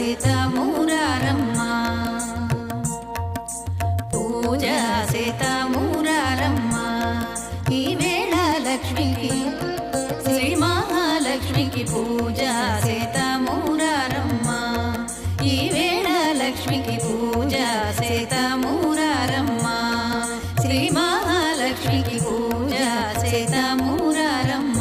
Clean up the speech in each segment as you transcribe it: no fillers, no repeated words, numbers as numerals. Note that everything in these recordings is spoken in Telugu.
సీతా మూరారమ్మ పూజ సీతా మూరారమ్మ ఈ వేళ లక్ష్మికి శ్రీ మహాలక్ష్మికి పూజ సీతా మూరారమ్మ ఈ వేళ లక్ష్మికి పూజ సీతా మూరారమ్మ శ్రీ మహాలక్ష్మికి పూజ సీతా మూరారమ్మ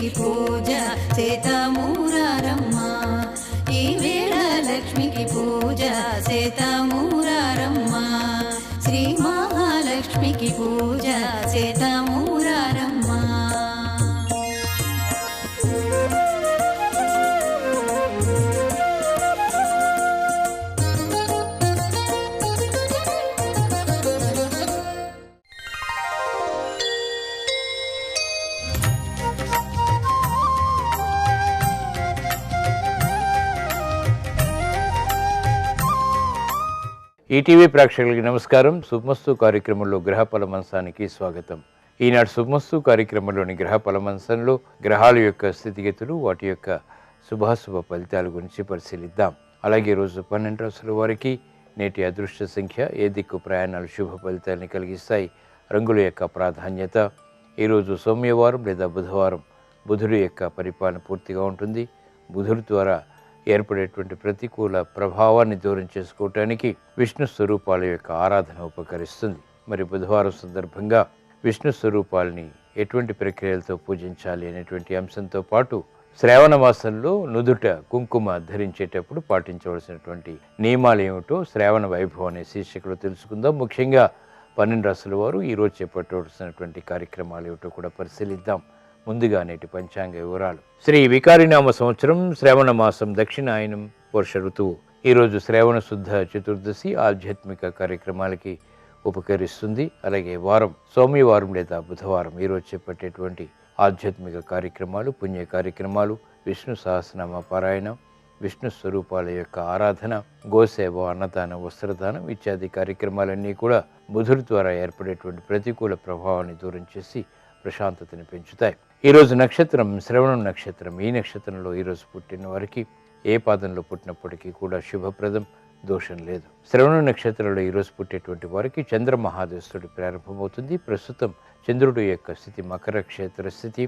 పూజ సీతా మూరారమ్మ ఈ వేళ లక్ష్మికి పూజ సీతా మూరారమ్మ శ్రీ మహాలక్ష్మికి పూజ సీతా మూరారమ్మ ఈటీవీ ప్రేక్షకులకి నమస్కారం. శుభమస్తు కార్యక్రమంలో గ్రహ ఫలమంచానికి స్వాగతం. ఈనాడు శుభమస్తు కార్యక్రమంలోని గ్రహ ఫలమంచంలో గ్రహాల యొక్క స్థితిగతులు, వాటి యొక్క శుభాశుభ ఫలితాల గురించి పరిశీలిద్దాం. అలాగే రోజు 12 రాశుల వారికి నేటి అదృష్ట సంఖ్య, ఏ దిక్కు ప్రయాణాలు శుభ ఫలితాలని కలిగిస్తాయి, రంగుల యొక్క ప్రాధాన్యత, ఈరోజు సోమవారం లేదా బుధవారం బుధుడు యొక్క పరిపాలన పూర్తిగా ఉంటుంది. బుధుడు ద్వారా ఏర్పడేటువంటి ప్రతికూల ప్రభావాన్ని దూరం చేసుకోవటానికి విష్ణు స్వరూపాల యొక్క ఆరాధన ఉపకరిస్తుంది. మరి బుధవారం సందర్భంగా విష్ణు స్వరూపాలని ఎటువంటి ప్రక్రియలతో పూజించాలి అనేటువంటి అంశంతో పాటు శ్రావణ మాసంలో నుదుట కుంకుమ ధరించేటప్పుడు పాటించవలసినటువంటి నియమాలు ఏమిటో శ్రావణ వైభవం అనే శీర్షికలో తెలుసుకుందాం. ముఖ్యంగా 12 రాశుల వారు ఈరోజు చేపట్టవలసినటువంటి కార్యక్రమాలు ఏమిటో కూడా పరిశీలిద్దాం. ముందుగా నేటి పంచాంగ వివరాలు. శ్రీ వికారినామ సంవత్సరం శ్రావణ మాసం దక్షిణాయనం వర్ష ఋతువు. ఈరోజు శ్రావణ శుద్ధ చతుర్దశి ఆధ్యాత్మిక కార్యక్రమాలకి ఉపకరిస్తుంది. అలాగే వారం సోమవారం లేదా బుధవారం ఈరోజు చేపట్టేటువంటి ఆధ్యాత్మిక కార్యక్రమాలు, పుణ్య కార్యక్రమాలు, విష్ణు సహస్రనామ పారాయణం, విష్ణు స్వరూపాల యొక్క ఆరాధన, గోసేవ, అన్నదానం, వస్త్రదానం ఇత్యాది కార్యక్రమాలన్నీ కూడా బుధుడి ద్వారా ఏర్పడేటువంటి ప్రతికూల ప్రభావాన్ని దూరం చేసి ప్రశాంతతని పెంచుతాయి. ఈరోజు నక్షత్రం శ్రవణం నక్షత్రం. ఈ నక్షత్రంలో ఈరోజు పుట్టిన వారికి ఏ పాదంలో పుట్టినప్పటికీ కూడా శుభప్రదం, దోషం లేదు. శ్రవణ నక్షత్రంలో ఈరోజు పుట్టేటువంటి వారికి చంద్ర మహాదశుడు ప్రారంభమవుతుంది. ప్రస్తుతం చంద్రుడి యొక్క స్థితి మకర క్షేత్ర స్థితి.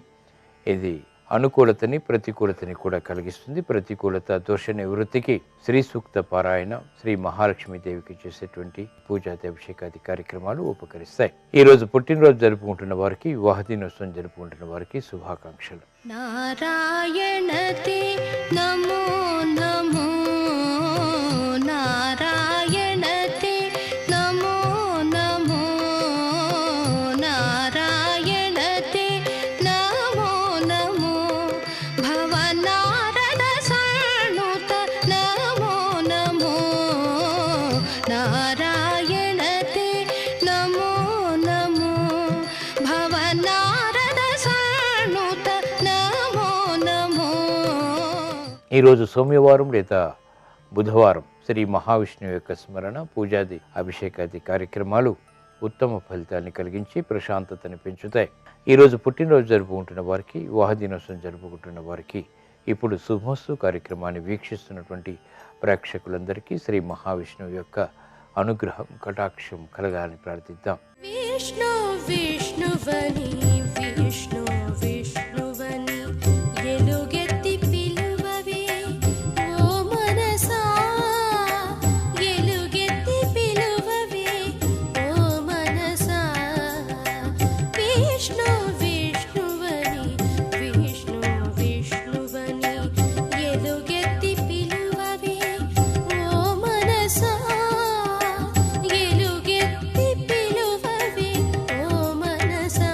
ఇది అనుకూలతని ప్రతికూలతని కూడా కలిగిస్తుంది. ప్రతికూలత దోష నివృత్తికి శ్రీ సూక్త పారాయణ, శ్రీ మహాలక్ష్మీదేవికి చేసేటువంటి పూజాది అభిషేకాది కార్యక్రమాలు ఉపకరిస్తాయి. ఈ రోజు పుట్టినరోజు జరుపుకుంటున్న వారికి, వివాహ దినోత్సవం జరుపుకుంటున్న వారికి శుభాకాంక్షలు. నారాయణతే నమో నమో నారాయణతే నమో నమో నారాయణతే నమో నమో భవనారద సానుత నమో నమో నారాయణతే నమో నమో భవనారద సానుత నమో నమో. ఈరోజు సోమవారం లేదా బుధవారం శ్రీ మహావిష్ణువు యొక్క స్మరణ, పూజాది అభిషేకాది కార్యక్రమాలు ఉత్తమ ఫలితాన్ని కలిగించి ప్రశాంతతని పెంచుతాయి. ఈరోజు పుట్టినరోజు జరుపుకుంటున్న వారికి, వివాహ దినోత్సవం జరుపుకుంటున్న వారికి ఇప్పుడు శుభమస్తు కార్యక్రమాన్ని వీక్షిస్తున్నటువంటి ప్రేక్షకులందరికీ శ్రీ మహావిష్ణువు యొక్క అనుగ్రహం, కటాక్షం కలగాలని ప్రార్థిద్దాం. విష్ణు విష్ణువని విష్ణు విష్ణువని ఎలుగెత్తి పిలువవే ఓ మనసా ఎలుగెత్తి పిలువవే ఓ మనసా విష్ణు విష్ణువని విష్ణు విష్ణువని ఎలుగెత్తి పిలువవే ఓ మనసా ఎలుగెత్తి పిలువవే ఓ మనసా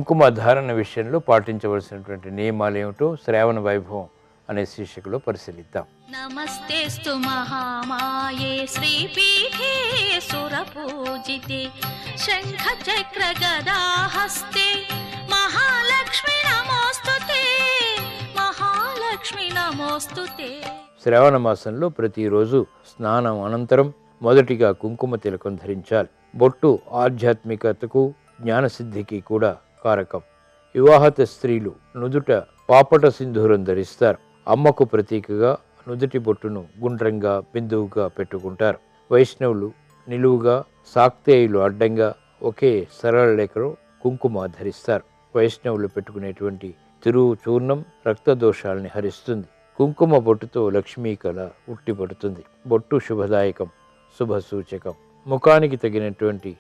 కుంకుమ ధారణ విషయంలో పాటించవలసినటువంటి నియమాలు ఏమిటో శ్రావణ వైభవం అనే శీర్షికలో పరిశీలిద్దాం. నమస్తేస్తు మహామాయే శ్రీపీఠే సురపూజితే శంఖ చక్ర గదాహస్తే మహాలక్ష్మి నమోస్తుతే మహాలక్ష్మి నమోస్తుతే. శ్రావణ మాసంలో ప్రతిరోజు స్నానం అనంతరం మొదటిగా కుంకుమ తిలకం ధరించాలి. బొట్టు ఆధ్యాత్మికతకు జ్ఞానసిద్ధికి కూడా కారకం. వివాహిత స్త్రీలు నుదుట పాపట సింధూరం ధరిస్తారు. అమ్మకు ప్రతీకగా నుదుటి బొట్టును గుండ్రంగా బిందువుగా పెట్టుకుంటారు. వైష్ణవులు నిలువుగా, శాక్తేయులు అడ్డంగా ఒకే సరళ రేఖలో కుంకుమ ధరిస్తారు. వైష్ణవులు పెట్టుకునేటువంటి తిరువు చూర్ణం రక్తదోషాలని హరిస్తుంది. కుంకుమ బొట్టుతో లక్ష్మీ కళ ఉట్టిపడుతుంది. బొట్టు శుభదాయకం, శుభ సూచకం. ముఖానికి తగినటువంటి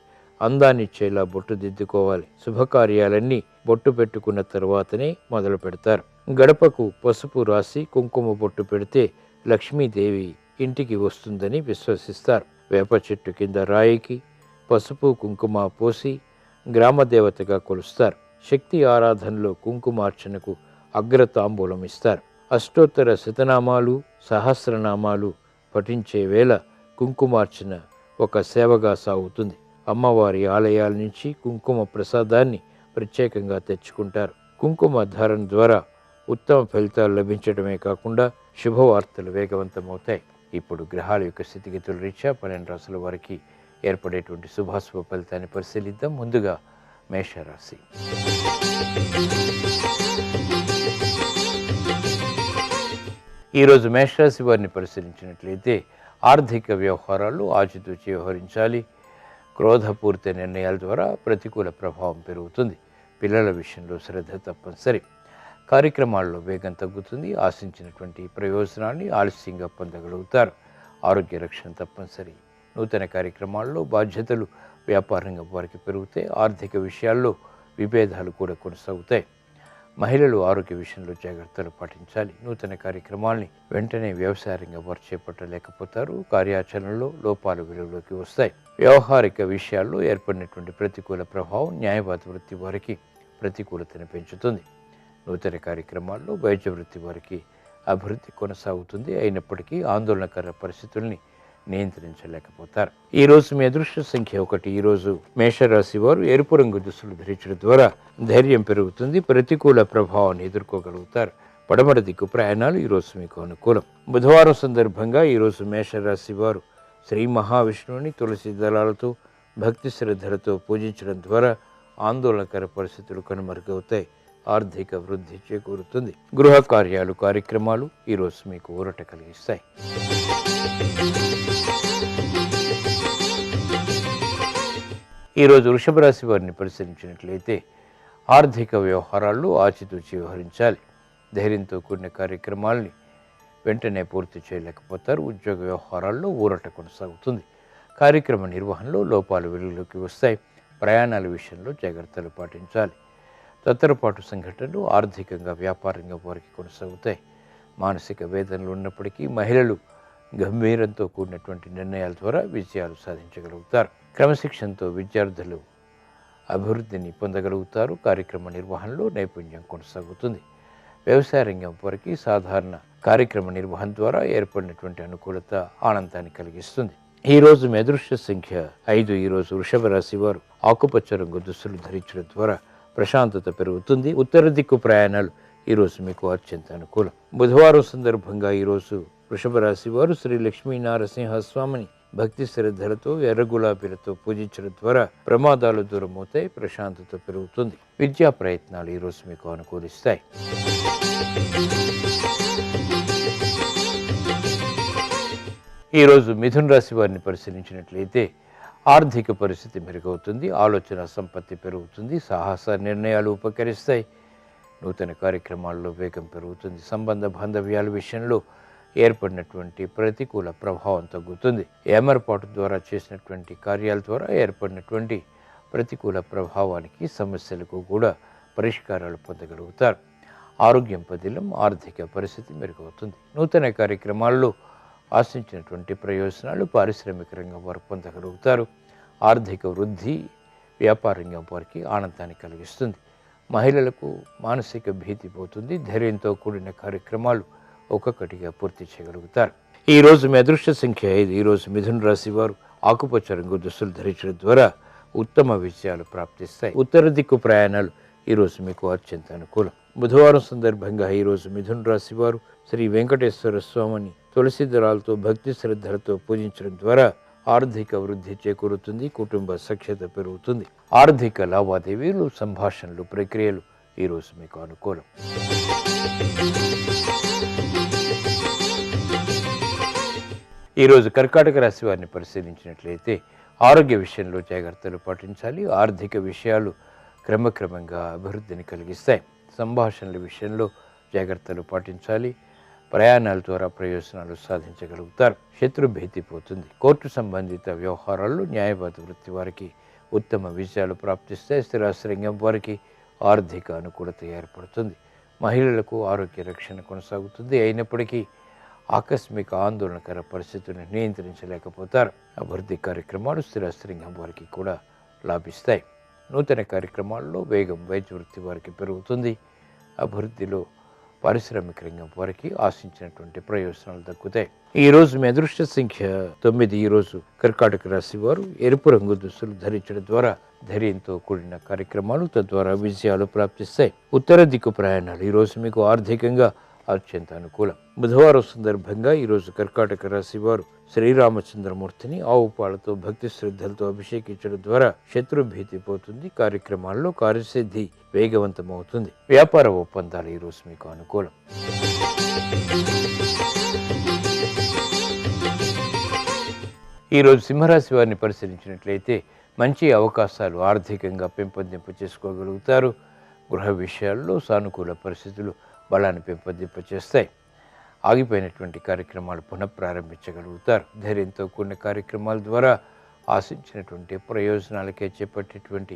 అందాన్నిచ్చేలా బొట్టు దిద్దుకోవాలి. శుభకార్యాలన్నీ బొట్టు పెట్టుకున్న తర్వాతనే మొదలు పెడతారు. గడపకు పసుపు రాసి కుంకుమ బొట్టు పెడితే లక్ష్మీదేవి ఇంటికి వస్తుందని విశ్వసిస్తారు. వేప చెట్టు కింద రాయికి పసుపు కుంకుమ పోసి గ్రామదేవతగా కొలుస్తారు. శక్తి ఆరాధనలో కుంకుమార్చనకు అగ్రతాంబూలం ఇస్తారు. అష్టోత్తర శతనామాలు, సహస్రనామాలు పఠించే వేళ కుంకుమార్చన ఒక సేవగా సాగుతుంది. అమ్మవారి ఆలయాల నుంచి కుంకుమ ప్రసాదాన్ని ప్రత్యేకంగా తెచ్చుకుంటారు. కుంకుమ ధారణ ద్వారా ఉత్తమ ఫలితాలు లభించడమే కాకుండా శుభవార్తలు వేగవంతమవుతాయి. ఇప్పుడు గ్రహాల యొక్క స్థితిగతుల రీత్యా 12 రాశుల వారికి ఏర్పడేటువంటి శుభాశుభ ఫలితాన్ని పరిశీలిద్దాం. ముందుగా మేషరాశి. ఈరోజు మేషరాశి వారిని పరిశీలించినట్లయితే ఆర్థిక వ్యవహారాలు ఆచితూచి వ్యవహరించాలి. క్రోధపూరిత నిర్ణయాల ద్వారా ప్రతికూల ప్రభావం పెరుగుతుంది. పిల్లల విషయంలో శ్రద్ధ తప్పనిసరి. కార్యక్రమాల్లో వేగం తగ్గుతుంది. ఆశించినటువంటి ప్రయోజనాన్ని ఆలస్యంగా పొందగలుగుతారు. ఆరోగ్య రక్షణ తప్పనిసరి. నూతన కార్యక్రమాల్లో బాధ్యతలు వ్యాపారంగా వారికి పెరుగుతాయి. ఆర్థిక విషయాల్లో విభేదాలు కూడా కొనసాగుతాయి. మహిళలు ఆరోగ్య విషయంలో జాగ్రత్తలు పాటించాలి. నూతన కార్యక్రమాల్ని వెంటనే వ్యవసాయంగా వారు చేపట్టలేకపోతారు. కార్యాచరణలో లోపాలు వెలుగులోకి వస్తాయి. వ్యవహారిక విషయాల్లో ఏర్పడినటువంటి ప్రతికూల ప్రభావం న్యాయవాద వృత్తి వారికి ప్రతికూలతను పెంచుతుంది. నూతన కార్యక్రమాల్లో వైద్య వృత్తి వారికి అభివృద్ధి కొనసాగుతుంది. అయినప్పటికీ ఆందోళనకర పరిస్థితుల్ని నియంత్రించలేకపోతారు. ఈ రోజు మీ అదృష్ట సంఖ్య 1. ఈరోజు మేషరాశి వారు ఎరుపు రంగు దుస్తులు ధరించడం ద్వారా ధైర్యం పెరుగుతుంది. ప్రతికూల ప్రభావాన్ని ఎదుర్కోగలుగుతారు. పడమర దిక్కు ప్రయాణాలు ఈరోజు మీకు అనుకూలం. బుధవారం సందర్భంగా ఈరోజు మేషరాశి వారు శ్రీ మహావిష్ణువుని తులసి దళాలతో భక్తి శ్రద్ధలతో పూజించడం ద్వారా ఆందోళనకర పరిస్థితులు కనుమరుగవుతాయి. ఆర్థిక వృద్ధి చేకూరుతుంది. గృహ కార్యాలు కార్యక్రమాలు ఈరోజు మీకు ఊరట కలిగిస్తాయి. ఈరోజు వృషభ రాశి వారిని పరిశీలించినట్లయితే ఆర్థిక వ్యవహారాల్లో ఆచితూచి వ్యవహరించాలి. ధైర్యంతో కూడిన కార్యక్రమాల్ని వెంటనే పూర్తి చేయలేకపోతారు. ఉద్యోగ వ్యవహారాల్లో ఊరట కొనసాగుతుంది. కార్యక్రమ నిర్వహణలో లోపాలు వెలుగులోకి వస్తాయి. ప్రయాణాల విషయంలో జాగ్రత్తలు పాటించాలి. తత్తరపాటు సంఘటనలు ఆర్థికంగా వ్యాపారంగా వారికి కొనసాగుతాయి. మానసిక వేదనలు ఉన్నప్పటికీ మహిళలు గంభీరంతో కూడినటువంటి నిర్ణయాల ద్వారా విజయాలు సాధించగలుగుతారు. క్రమశిక్షణతో విద్యార్థులు అభివృద్ధిని పొందగలుగుతారు. కార్యక్రమ నిర్వహణలో నైపుణ్యం కొనసాగుతుంది. వ్యవసాయ రంగం వారికి సాధారణ కార్యక్రమ నిర్వహణ ద్వారా ఏర్పడినటువంటి అనుకూలత ఆనందాన్ని కలిగిస్తుంది. ఈరోజు మీ అదృష్ట సంఖ్య 5. ఈరోజు వృషభ రాశి వారు ఆకుపచ్చ రంగు దుస్తులు ధరించడం ద్వారా ప్రశాంతత పెరుగుతుంది. ఉత్తర దిక్కు ప్రయాణాలు ఈరోజు మీకు అత్యంత అనుకూలం. బుధవారం సందర్భంగా ఈరోజు వృషభ రాశి వారు శ్రీ లక్ష్మీ నారసింహస్వామిని భక్తి శ్రద్ధలతో ఎర్ర గులాబీలతో పూజించడం ద్వారా ప్రమాదాలు దూరమవుతాయి. ప్రశాంతత పెరుగుతుంది. విద్యా ప్రయత్నాలు ఈరోజు మీకు అనుకూలిస్తాయి. ఈరోజు మిథున రాశి వారిని పరిశీలించినట్లయితే ఆర్థిక పరిస్థితి మెరుగవుతుంది. ఆలోచన సంపత్తి పెరుగుతుంది. సాహస నిర్ణయాలు ఉపకరిస్తాయి. నూతన కార్యక్రమాల్లో వేగం పెరుగుతుంది. సంబంధ బాంధవ్యాల విషయంలో ఏర్పడినటువంటి ప్రతికూల ప్రభావం తగ్గుతుంది. ఏమరపాటు ద్వారా చేసినటువంటి కార్యాల ద్వారా ఏర్పడినటువంటి ప్రతికూల ప్రభావానికి సమస్యలకు కూడా పరిష్కారాలు పొందగలుగుతారు. ఆరోగ్యం పదిలం. ఆర్థిక పరిస్థితి మెరుగవుతుంది. నూతన కార్యక్రమాల్లో ఆశించినటువంటి ప్రయోజనాలు పారిశ్రామిక రంగం వారు పొందగలుగుతారు. ఆర్థిక వృద్ధి వ్యాపార రంగం వారికి ఆనందాన్ని కలిగిస్తుంది. మహిళలకు మానసిక భీతి పోతుంది. ధైర్యంతో కూడిన కార్యక్రమాలు ఒక్కొక్కటిగా పూర్తి చేయగలుగుతారు. ఈరోజు మీ అదృష్ట సంఖ్య 5. ఈరోజు మిథున రాశి వారు ఆకుపచ్చ రంగు దుస్తులు ధరించడం ద్వారా ఉత్తమ విజయాలు ప్రాప్తిస్తాయి. ఉత్తర దిక్కు ప్రయాణాలు ఈరోజు మీకు అత్యంత అనుకూలం. బుధవారం సందర్భంగా ఈరోజు మిథున రాశి వారు శ్రీ వెంకటేశ్వర స్వామిని తులసి దళాలతో భక్తి శ్రద్ధలతో పూజించడం ద్వారా ఆర్థిక వృద్ధి చేకూరుతుంది. కుటుంబ సఖ్యత పెరుగుతుంది. ఆర్థిక లావాదేవీలు, సంభాషణలు, ప్రక్రియలు ఈరోజు మీకు అనుకూలం. ఈరోజు కర్కాటక రాశి వారిని పరిశీలించినట్లయితే ఆరోగ్య విషయంలో జాగ్రత్తలు పాటించాలి. ఆర్థిక విషయాలు క్రమక్రమంగా అభివృద్ధిని కలిగిస్తాయి. సంభాషణల విషయంలో జాగ్రత్తలు పాటించాలి. ప్రయాణాల ద్వారా ప్రయోజనాలు సాధించగలుగుతారు. శత్రు భీతి పోతుంది. కోర్టు సంబంధిత వ్యవహారాల్లో న్యాయవాద వృత్తి వారికి ఉత్తమ విజయాలు ప్రాప్తిస్తాయి. స్థిరాస్తి రంగం వారికి ఆర్థిక అనుకూలత ఏర్పడుతుంది. మహిళలకు ఆరోగ్య రక్షణ కొనసాగుతుంది. అయినప్పటికీ ఆకస్మిక ఆందోళనకర పరిస్థితులను నియంత్రించలేకపోతారు. అభివృద్ధి కార్యక్రమాలు స్థిరాస్తి రంగం వారికి కూడా లాభిస్తాయి. నూతన కార్యక్రమాల్లో వేగం వైద్య వృత్తి వారికి పెరుగుతుంది. అభివృద్ధిలో పారిశ్రామిక రంగం వారికి ఆశించినటువంటి ప్రయోజనాలు దక్కుతాయి. ఈరోజు మీ అదృష్ట సంఖ్య 9. ఈరోజు కర్కాటక రాశి వారు ఎరుపు రంగు దుస్తులు ధరించడం ద్వారా ధైర్యంతో కూడిన కార్యక్రమాలు తద్వారా విజయాలు ప్రాప్తిస్తాయి. ఉత్తర దిక్కు ప్రయాణాలు ఈరోజు మీకు ఆర్థికంగా అత్యంత అనుకూలం. బుధవారం సందర్భంగా ఈరోజు కర్కాటక రాశి వారు శ్రీరామచంద్రమూర్తిని ఆవు పాలతో భక్తి శ్రద్ధలతో అభిషేకించడం ద్వారా శత్రు భీతి పోతుంది. కార్యక్రమాల్లో కార్యసిద్ధి వేగవంతమవుతుంది. వ్యాపార ఒప్పందాలు ఈరోజు మీకు అనుకూలం. ఈరోజు సింహరాశి వారిని పరిశీలించినట్లయితే మంచి అవకాశాలు ఆర్థికంగా పెంపొందింపు చేసుకోగలుగుతారు. గృహ విషయాల్లో సానుకూల పరిస్థితులు బలాన్ని పెంపొందింపచేస్తాయి. ఆగిపోయినటువంటి కార్యక్రమాలు పునఃప్రారంభించగలుగుతారు. ధైర్యంతో కూడిన కార్యక్రమాల ద్వారా ఆశించినటువంటి ప్రయోజనాలకే చేపట్టేటువంటి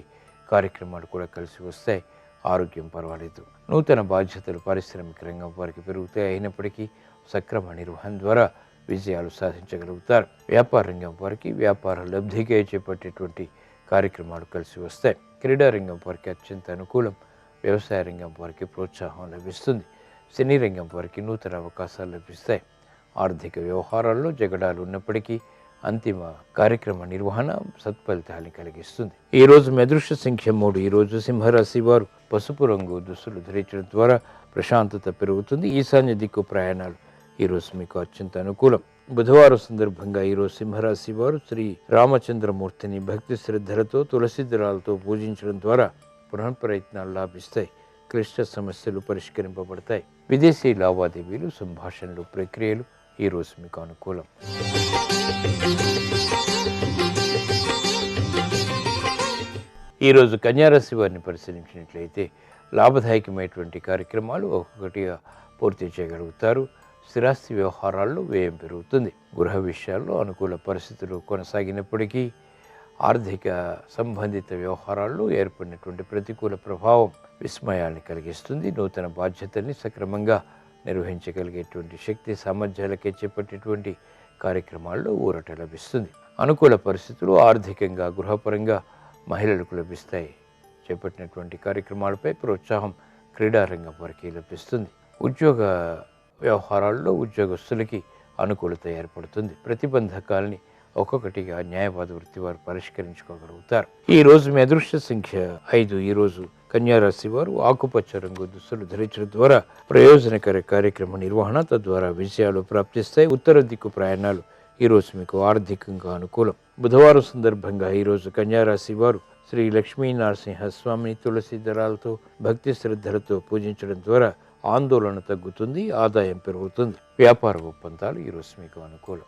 కార్యక్రమాలు కూడా కలిసి వస్తాయి. ఆరోగ్యం పర్వాలేదు. నూతన బాధ్యతలు పారిశ్రామిక రంగం వారికి పెరుగుతాయి. అయినప్పటికీ సక్రమ నిర్వహణ ద్వారా విజయాలు సాధించగలుగుతారు. వ్యాపార రంగం వారికి వ్యాపార లబ్ధికే చేపట్టేటువంటి కార్యక్రమాలు కలిసి వస్తాయి. క్రీడా రంగం వారికి అత్యంత అనుకూలం. వ్యవసాయ రంగం వారికి ప్రోత్సాహం లభిస్తుంది. సినీ రంగం వారికి నూతన అవకాశాలు లభిస్తాయి. ఆర్థిక వ్యవహారాల్లో జగడాలు ఉన్నప్పటికీ అంతిమ కార్యక్రమ నిర్వహణ సత్ఫలితాన్ని కలిగిస్తుంది. ఈరోజు మీ అదృష్ట సంఖ్య 3. ఈరోజు సింహరాశి వారు పసుపు రంగు దుస్తులు ధరించడం ద్వారా ప్రశాంతత పెరుగుతుంది. ఈశాన్య దిక్కు ప్రయాణాలు ఈరోజు మీకు అత్యంత అనుకూలం. బుధవారం సందర్భంగా ఈరోజు సింహరాశి వారు శ్రీ రామచంద్రమూర్తిని భక్తి శ్రద్ధలతో తులసి దళాలతో పూజించడం ద్వారా పునఃప్రయత్నాలు లాభిస్తాయి. క్లిష్ట సమస్యలు పరిష్కరింపబడతాయి. విదేశీ లావాదేవీలు, సంభాషణలు, ప్రక్రియలు ఈరోజు మీకు అనుకూలం. ఈరోజు కన్యారాశి వారిని పరిశీలించినట్లయితే లాభదాయకమైనటువంటి కార్యక్రమాలు ఒక్కొక్కటిగా పూర్తి చేయగలుగుతారు. స్థిరాస్తి వ్యవహారాల్లో వ్యయం పెరుగుతుంది. గృహ విషయాల్లో అనుకూల పరిస్థితులు కొనసాగినప్పటికీ ఆర్థిక సంబంధిత వ్యవహారాల్లో ఏర్పడినటువంటి ప్రతికూల ప్రభావం విస్మయాన్ని కలిగిస్తుంది. నూతన బాధ్యతల్ని సక్రమంగా నిర్వహించగలిగేటువంటి శక్తి సామర్థ్యాలకే చేపట్టేటువంటి కార్యక్రమాల్లో ఊరట లభిస్తుంది. అనుకూల పరిస్థితులు ఆర్థికంగా గృహపరంగా మహిళలకు లభిస్తాయి. చేపట్టినటువంటి కార్యక్రమాలపై ప్రోత్సాహం క్రీడారంగం వారికి లభిస్తుంది. ఉద్యోగ వ్యవహారాల్లో ఉద్యోగస్తులకి అనుకూలత ఏర్పడుతుంది. ప్రతిబంధకాలని ఒక్కొక్కటిగా న్యాయవాద వృత్తి వారు పరిష్కరించుకోగలుగుతారు. ఈ రోజు మీ అదృష్ట సంఖ్య 5. ఈరోజు కన్యారాశి వారు ఆకుపచ్చ రంగు దుస్తులు ధరించడం ద్వారా ప్రయోజనకర కార్యక్రమ నిర్వహణ తద్వారా విజయాలు ప్రాప్తిస్తాయి. ఉత్తర దిక్కు ప్రయాణాలు ఈరోజు మీకు ఆర్థికంగా అనుకూలం. బుధవారం సందర్భంగా ఈరోజు కన్యారాశి వారు శ్రీ లక్ష్మీ నరసింహస్వామిని తులసి దళాలతో భక్తి శ్రద్ధలతో పూజించడం ద్వారా ఆందోళన తగ్గుతుంది, ఆదాయం పెరుగుతుంది. వ్యాపార ఒప్పందాలు ఈరోజు మీకు అనుకూలం.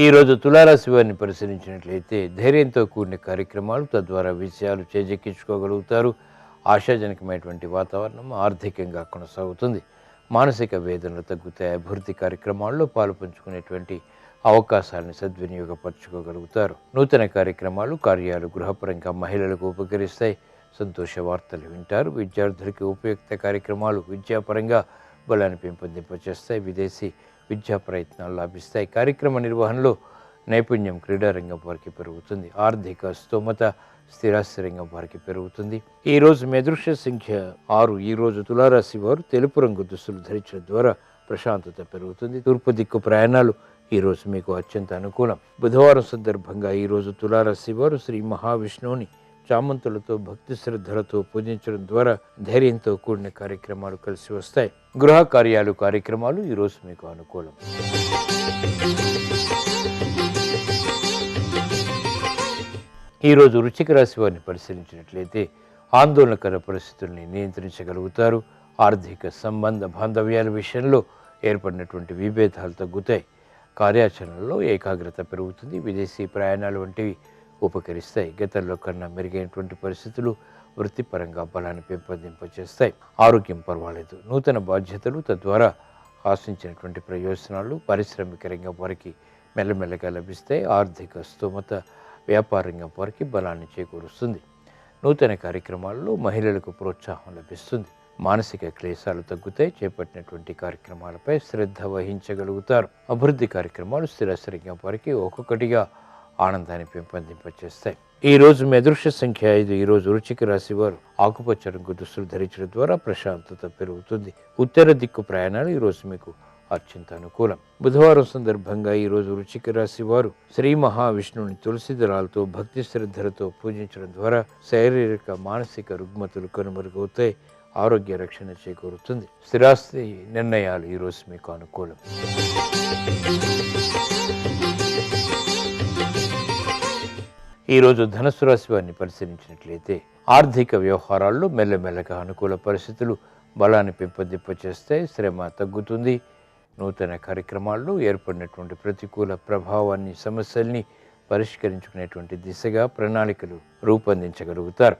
ఈరోజు తులారాశి వారిని పరిశీలించినట్లయితే ధైర్యంతో కూడిన కార్యక్రమాలు తద్వారా విజయాలు చేజెక్కించుకోగలుగుతారు. ఆశాజనకమైనటువంటి వాతావరణం ఆర్థికంగా కొనసాగుతుంది. మానసిక వేదనలు తగ్గుతాయి. అభివృద్ధి కార్యక్రమాల్లో పాలుపంచుకునేటువంటి అవకాశాలను సద్వినియోగపరచుకోగలుగుతారు. నూతన కార్యక్రమాలు, కార్యాలు గృహపరంగా మహిళలకు ఉపకరిస్తాయి. సంతోష వార్తలు వింటారు. విద్యార్థులకి ఉపయుక్త కార్యక్రమాలు విద్యాపరంగా బలాన్ని పెంపొందింపచేస్తాయి. విదేశీ విద్యా ప్రయత్నాలు లాభిస్తాయి. కార్యక్రమ నిర్వహణలో నైపుణ్యం క్రీడారంగం వారికి పెరుగుతుంది. ఆర్థిక స్తోమత స్థిరాస్తి రంగం వారికి పెరుగుతుంది. ఈ రోజు మీ అదృష్ట సంఖ్య 6. ఈ రోజు తులారాశి వారు తెలుపు రంగు దుస్తులు ధరించడం ద్వారా ప్రశాంతత పెరుగుతుంది. తూర్పు దిక్కు ప్రయాణాలు ఈ రోజు మీకు అత్యంత అనుకూలం. బుధవారం సందర్భంగా ఈ రోజు తులారాశి వారు శ్రీ మహావిష్ణువుని చామంతులతో భక్తి శ్రద్ధలతో పూజించడం ద్వారా ధైర్యంతో కూడిన కార్యక్రమాలు కలిసి వస్తాయి. గృహ కార్యాలు కార్యక్రమాలు ఈ రోజు మీకు అనుకూలం. ఈ రోజు వృశ్చిక రాశి వారిని పరిశీలించినట్లయితే ఆందోళనకర పరిస్థితుల్ని నియంత్రించగలుగుతారు. ఆర్థిక సంబంధ బాంధవ్యాల విషయంలో ఏర్పడినటువంటి విభేదాలు తగ్గుతాయి. కార్యాచరణలో ఏకాగ్రత పెరుగుతుంది. విదేశీ ప్రయాణాలు వంటివి ఉపకరిస్తాయి. గతంలో కన్నా మెరుగైనటువంటి పరిస్థితులు వృత్తిపరంగా బలాన్ని పెంపొందింపచేస్తాయి. ఆరోగ్యం పర్వాలేదు. నూతన బాధ్యతలు తద్వారా ఆశించినటువంటి ప్రయోజనాలు పారిశ్రామిక రంగం వారికి మెల్లమెల్లగా లభిస్తాయి. ఆర్థిక స్తోమత వ్యాపార రంగం వారికి బలాన్ని చేకూరుస్తుంది. నూతన కార్యక్రమాల్లో మహిళలకు ప్రోత్సాహం లభిస్తుంది. మానసిక క్లేశాలు తగ్గుతాయి. చేపట్టినటువంటి కార్యక్రమాలపై శ్రద్ధ వహించగలుగుతారు. అభివృద్ధి కార్యక్రమాలు స్థిరాస్తి రంగం వారికి ఒక్కొక్కటిగా ఆనందాన్ని పెంపొందింపచేస్తాయి. ఈ రోజు మీ అదృష్ట సంఖ్య 5. ఈ రోజు వృశ్చిక రాశి వారు ఆకుపచ్చ రంగు దుస్తులు ధరించడం ద్వారా ప్రశాంతత పెరుగుతుంది. ఉత్తర దిక్కు ప్రయాణాలు ఈ రోజు మీకు అత్యంత అనుకూలం. బుధవారం సందర్భంగా ఈ రోజు వృశ్చిక రాశి వారు శ్రీ మహావిష్ణువుని తులసి దళాలతో భక్తి శ్రద్ధలతో పూజించడం ద్వారా శారీరక మానసిక రుగ్మతులు కనుమరుగవుతాయి. ఆరోగ్య రక్షణ చేకూరుతుంది. స్థిరాస్తి నిర్ణయాలు ఈ రోజు మీకు అనుకూలం. ఈ రోజు ధనుస్సు రాశి వారిని పరిశీలించినట్లయితే ఆర్థిక వ్యవహారాల్లో మెల్లమెల్లగా అనుకూల పరిస్థితులు బలాన్ని పెంపొందింపచేస్తాయి. శ్రమ తగ్గుతుంది. నూతన కార్యక్రమాల్లో ఏర్పడినటువంటి ప్రతికూల ప్రభావాన్ని సమస్యల్ని పరిష్కరించుకునేటువంటి దిశగా ప్రణాళికలు రూపొందించగలుగుతారు.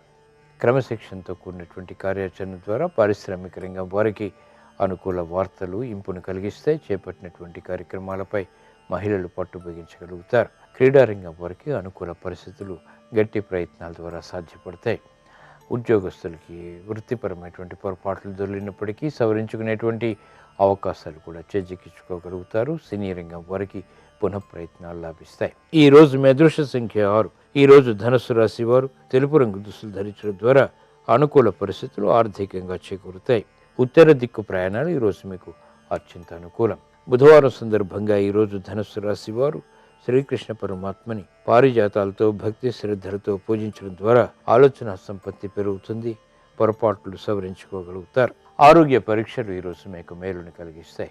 క్రమశిక్షణతో కూడినటువంటి కార్యాచరణ ద్వారా పారిశ్రామిక రంగం వారికి అనుకూల వార్తలు ఇంపును కలిగిస్తాయి. చేపట్టినటువంటి కార్యక్రమాలపై మహిళలు పట్టు బిగించగలుగుతారు. క్రీడారంగం వారికి అనుకూల పరిస్థితులు గట్టి ప్రయత్నాల ద్వారా సాధ్యపడతాయి. ఉద్యోగస్తులకి వృత్తిపరమైనటువంటి పొరపాట్లు దొరికినప్పటికీ సవరించుకునేటువంటి అవకాశాలు కూడా చేజిక్కించుకోగలుగుతారు. సినీ రంగం వారికి పునఃప్రయత్నాలు లాభిస్తాయి. ఈ రోజు మీ అదృష్ట సంఖ్య 6. ఈ రోజు ధనుస్సు రాశి వారు తెలుపు రంగు దుస్తులు ధరించడం ద్వారా అనుకూల పరిస్థితులు ఆర్థికంగా చేకూరుతాయి. ఉత్తర దిక్కు ప్రయాణాలు ఈ రోజు మీకు అత్యంత అనుకూలం. బుధవారం సందర్భంగా ఈ రోజు ధనుస్సు రాశి వారు శ్రీకృష్ణ పరమాత్మని పారిజాతాలతో భక్తి శ్రద్ధలతో పూజించడం ద్వారా ఆలోచన సంపత్తి పెరుగుతుంది. పొరపాట్లు సవరించుకోగలుగుతారు. ఆరోగ్య పరీక్షలు ఈరోజు మీకు మేలుని కలిగిస్తాయి.